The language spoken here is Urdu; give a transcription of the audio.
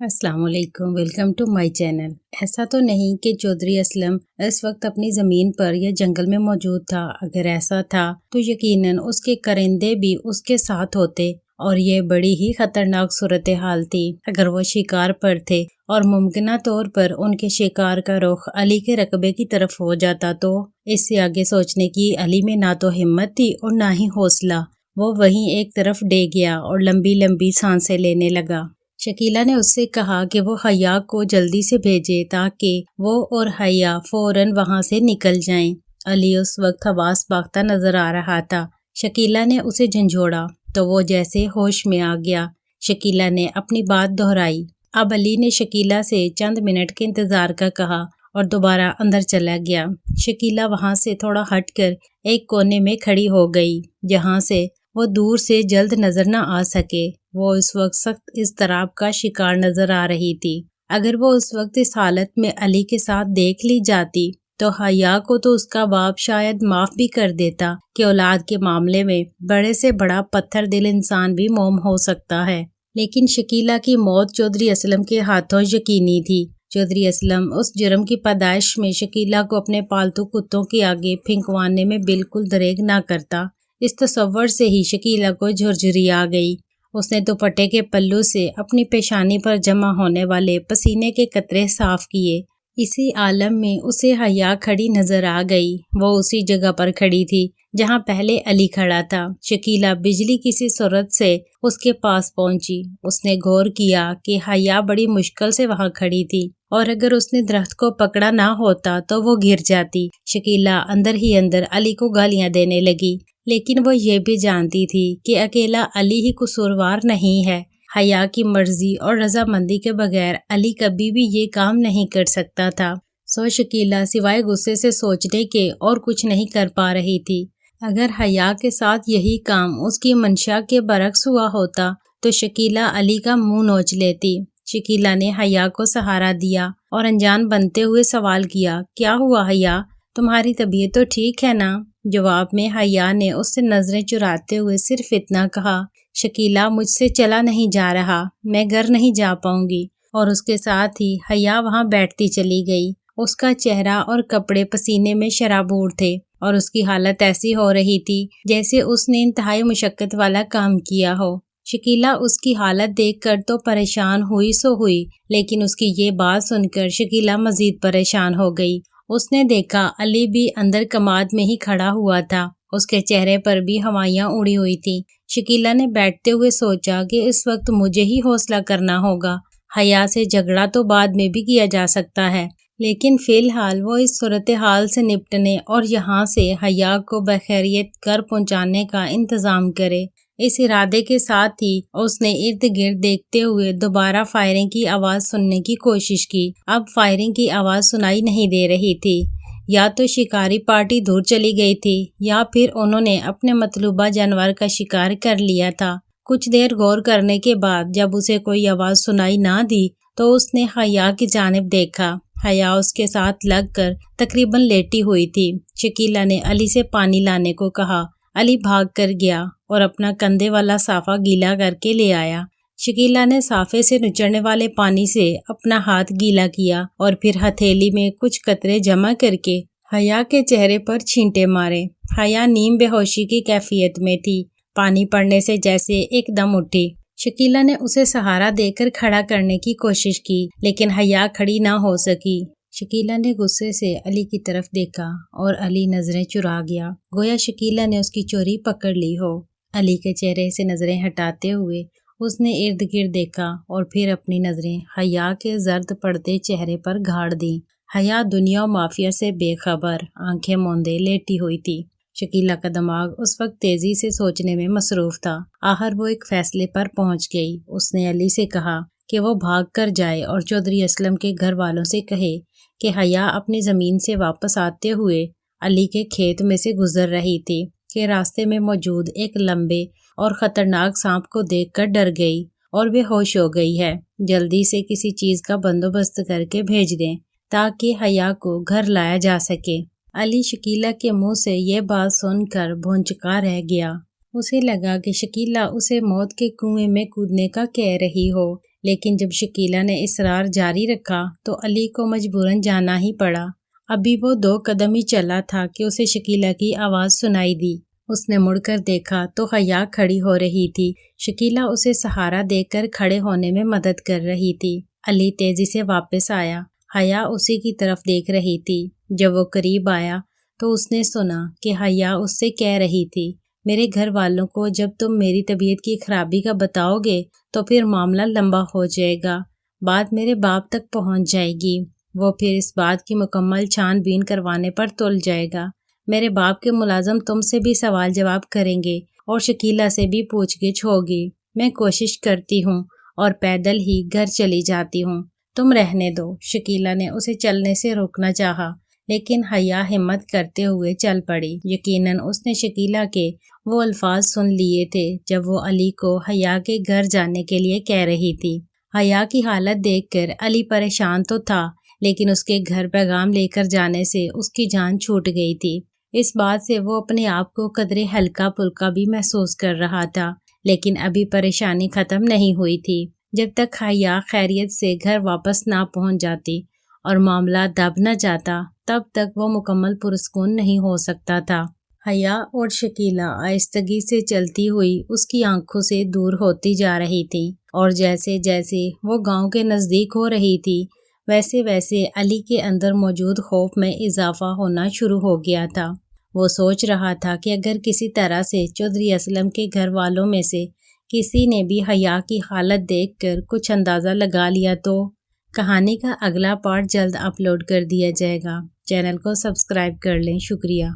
السلام علیکم، ویلکم ٹو مائی چینل۔ ایسا تو نہیں کہ چودھری اسلم اس وقت اپنی زمین پر یا جنگل میں موجود تھا۔ اگر ایسا تھا تو یقیناً اس کے کرندے بھی اس کے ساتھ ہوتے اور یہ بڑی ہی خطرناک صورتحال تھی۔ اگر وہ شکار پر تھے اور ممکنہ طور پر ان کے شکار کا رخ علی کے رقبے کی طرف ہو جاتا تو اس سے آگے سوچنے کی علی میں نہ تو ہمت تھی اور نہ ہی حوصلہ۔ وہ وہیں ایک طرف ڈے گیا اور لمبی لمبی سانسیں لینے لگا۔ شکیلہ نے اس سے کہا کہ وہ حیا کو جلدی سے بھیجے تاکہ وہ اور حیا فوراً وہاں سے نکل جائیں۔ علی اس وقت حواس باختہ نظر آ رہا تھا۔ شکیلہ نے اسے جھنجھوڑا تو وہ جیسے ہوش میں آ گیا۔ شکیلہ نے اپنی بات دہرائی۔ اب علی نے شکیلہ سے چند منٹ کے انتظار کا کہا اور دوبارہ اندر چلا گیا۔ شکیلہ وہاں سے تھوڑا ہٹ کر ایک کونے میں کھڑی ہو گئی جہاں سے وہ دور سے جلد نظر نہ آ سکے۔ وہ اس وقت سخت اضطراب کا شکار نظر آ رہی تھی۔ اگر وہ اس وقت اس حالت میں علی کے ساتھ دیکھ لی جاتی تو حیا کو تو اس کا باپ شاید معاف بھی کر دیتا کہ اولاد کے معاملے میں بڑے سے بڑا پتھر دل انسان بھی موم ہو سکتا ہے، لیکن شکیلہ کی موت چودھری اسلم کے ہاتھوں یقینی تھی۔ چودھری اسلم اس جرم کی پیدائش میں شکیلہ کو اپنے پالتو کتوں کے آگے پھینکوانے میں بالکل دریغ نہ کرتا۔ اس تصور سے ہی شکیلہ کو جھرجھری آ گئی۔ اس نے دوپٹے کے پلو سے اپنی پیشانی پر جمع ہونے والے پسینے کے قطرے صاف کیے۔ اسی عالم میں اسے حیا کھڑی نظر آ گئی۔ وہ اسی جگہ پر کھڑی تھی جہاں پہلے علی کھڑا تھا۔ شکیلہ بجلی کسی صورت سے اس کے پاس پہنچی۔ اس نے غور کیا کہ حیا بڑی مشکل سے وہاں کھڑی تھی اور اگر اس نے درخت کو پکڑا نہ ہوتا تو وہ گر جاتی۔ شکیلہ اندر ہی اندر علی کو گالیاں دینے لگی، لیکن وہ یہ بھی جانتی تھی کہ اکیلا علی ہی قصوروار نہیں ہے۔ حیا کی مرضی اور رضامندی کے بغیر علی کبھی بھی یہ کام نہیں کر سکتا تھا۔ شکیلہ سوائے غصے سے سوچنے کے اور کچھ نہیں کر پا رہی تھی۔ اگر حیا کے ساتھ یہی کام اس کی منشا کے برعکس ہوا ہوتا تو شکیلہ علی کا منہ نوچ لیتی۔ شکیلہ نے حیا کو سہارا دیا اور انجان بنتے ہوئے سوال کیا، کیا ہوا حیا؟ تمہاری طبیعت تو ٹھیک ہے نا؟ جواب میں حیا نے اس سے نظریں چراتے ہوئے صرف اتنا کہا، شکیلہ مجھ سے چلا نہیں جا رہا، میں گھر نہیں جا پاؤں گی۔ اور اس کے ساتھ ہی حیا وہاں بیٹھتی چلی گئی۔ اس کا چہرہ اور کپڑے پسینے میں شرابور تھے اور اس کی حالت ایسی ہو رہی تھی جیسے اس نے انتہائی مشقت والا کام کیا ہو۔ شکیلہ اس کی حالت دیکھ کر تو پریشان ہوئی سو ہوئی، لیکن اس کی یہ بات سن کر شکیلہ مزید پریشان ہو گئی۔ اس نے دیکھا علی بھی اندر کماد میں ہی کھڑا ہوا تھا۔ اس کے چہرے پر بھی ہوائیاں اڑی ہوئی تھیں۔ شکیلہ نے بیٹھتے ہوئے سوچا کہ اس وقت مجھے ہی حوصلہ کرنا ہوگا۔ حیا سے جھگڑا تو بعد میں بھی کیا جا سکتا ہے، لیکن فی الحال وہ اس صورتحال سے نپٹنے اور یہاں سے حیا کو بخیریت گھر پہنچانے کا انتظام کرے۔ اس ارادے کے ساتھ ہی اس نے ارد گرد دیکھتے ہوئے دوبارہ فائرنگ کی آواز سننے کی کوشش کی۔ اب فائرنگ کی آواز سنائی نہیں دے رہی تھی۔ یا تو شکاری پارٹی دور چلی گئی تھی یا پھر انہوں نے اپنے مطلوبہ جانور کا شکار کر لیا تھا۔ کچھ دیر غور کرنے کے بعد جب اسے کوئی آواز سنائی نہ دی تو اس نے حیا کی جانب دیکھا۔ حیا اس کے ساتھ لگ کر تقریباً لیٹی ہوئی تھی۔ شکیلہ نے علی سے پانی لانے کو کہا۔ علی بھاگ کر گیا اور اپنا کندھے والا صافہ گیلا کر کے لے آیا۔ شکیلہ نے صافے سے نچڑنے والے پانی سے اپنا ہاتھ گیلا کیا اور پھر ہتھیلی میں کچھ قطرے جمع کر کے حیا کے چہرے پر چھینٹے مارے۔ حیا نیم بے ہوشی کی کیفیت میں تھی، پانی پڑنے سے جیسے ایک دم اٹھی۔ شکیلہ نے اسے سہارا دے کر کھڑا کرنے کی کوشش کی، لیکن حیا کھڑی نہ ہو سکی۔ شکیلہ نے غصے سے علی کی طرف دیکھا اور علی نظریں چرا گیا، گویا شکیلہ نے اس کی چوری پکڑ لی ہو۔ علی کے چہرے سے نظریں ہٹاتے ہوئے اس نے ارد گرد دیکھا اور پھر اپنی نظریں حیا کے زرد پڑتے چہرے پر گاڑ دیں۔ حیا دنیا و مافیا سے بے خبر آنکھیں موندے لیٹی ہوئی تھی۔ شکیلہ کا دماغ اس وقت تیزی سے سوچنے میں مصروف تھا۔ آخر وہ ایک فیصلے پر پہنچ گئی۔ اس نے علی سے کہا کہ وہ بھاگ کر جائے اور چودھری اسلم کے گھر والوں سے کہے کہ حیا اپنی زمین سے واپس آتے ہوئے علی کے کھیت میں سے گزر رہی تھی کہ راستے میں موجود ایک لمبے اور خطرناک سانپ کو دیکھ کر ڈر گئی اور بے ہوش ہو گئی ہے۔ جلدی سے کسی چیز کا بندوبست کر کے بھیج دیں تاکہ حیا کو گھر لایا جا سکے۔ علی شکیلہ کے منہ سے یہ بات سن کر بھونچکا رہ گیا۔ اسے لگا کہ شکیلہ اسے موت کے کنویں میں کودنے کا کہہ رہی ہو۔ لیکن جب شکیلہ نے اصرار جاری رکھا تو علی کو مجبوراً جانا ہی پڑا۔ ابھی وہ 2 قدم ہی چلا تھا کہ اسے شکیلہ کی آواز سنائی دی۔ اس نے مڑ کر دیکھا تو حیا کھڑی ہو رہی تھی۔ شکیلہ اسے سہارا دے کر کھڑے ہونے میں مدد کر رہی تھی۔ علی تیزی سے واپس آیا۔ حیا اسی کی طرف دیکھ رہی تھی۔ جب وہ قریب آیا تو اس نے سنا کہ حیا اس سے کہہ رہی تھی، میرے گھر والوں کو جب تم میری طبیعت کی خرابی کا بتاؤ گے تو پھر معاملہ لمبا ہو جائے گا، بات میرے باپ تک پہنچ جائے گی، وہ پھر اس بات کی مکمل چھان بین کروانے پر تل جائے گا۔ میرے باپ کے ملازم تم سے بھی سوال جواب کریں گے اور شکیلہ سے بھی پوچھ گچھ ہوگی۔ میں کوشش کرتی ہوں اور پیدل ہی گھر چلی جاتی ہوں، تم رہنے دو۔ شکیلہ نے اسے چلنے سے روکنا چاہا لیکن حیا ہمت کرتے ہوئے چل پڑی۔ یقیناً اس نے شکیلہ کے وہ الفاظ سن لیے تھے جب وہ علی کو حیا کے گھر جانے کے لیے کہہ رہی تھی۔ حیا کی حالت دیکھ کر علی پریشان تو تھا لیکن اس کے گھر پیغام لے کر جانے سے اس کی جان چھوٹ گئی تھی۔ اس بات سے وہ اپنے آپ کو قدرے ہلکا پھلکا بھی محسوس کر رہا تھا، لیکن ابھی پریشانی ختم نہیں ہوئی تھی۔ جب تک حیا خیریت سے گھر واپس نہ پہنچ جاتی اور معاملہ دب نہ جاتا تب تک وہ مکمل پرسکون نہیں ہو سکتا تھا۔ حیا اور شکیلہ آہستگی سے چلتی ہوئی اس کی آنکھوں سے دور ہوتی جا رہی تھی، اور جیسے جیسے وہ گاؤں کے نزدیک ہو رہی تھی ویسے ویسے علی کے اندر موجود خوف میں اضافہ ہونا شروع ہو گیا تھا۔ وہ سوچ رہا تھا کہ اگر کسی طرح سے چودھری اسلم کے گھر والوں میں سے کسی نے بھی حیا کی حالت دیکھ کر کچھ اندازہ لگا لیا تو کہانی کا اگلا پارٹ جلد اپلوڈ کر دیا جائے گا۔ چینل کو سبسکرائب کر لیں۔ شکریہ۔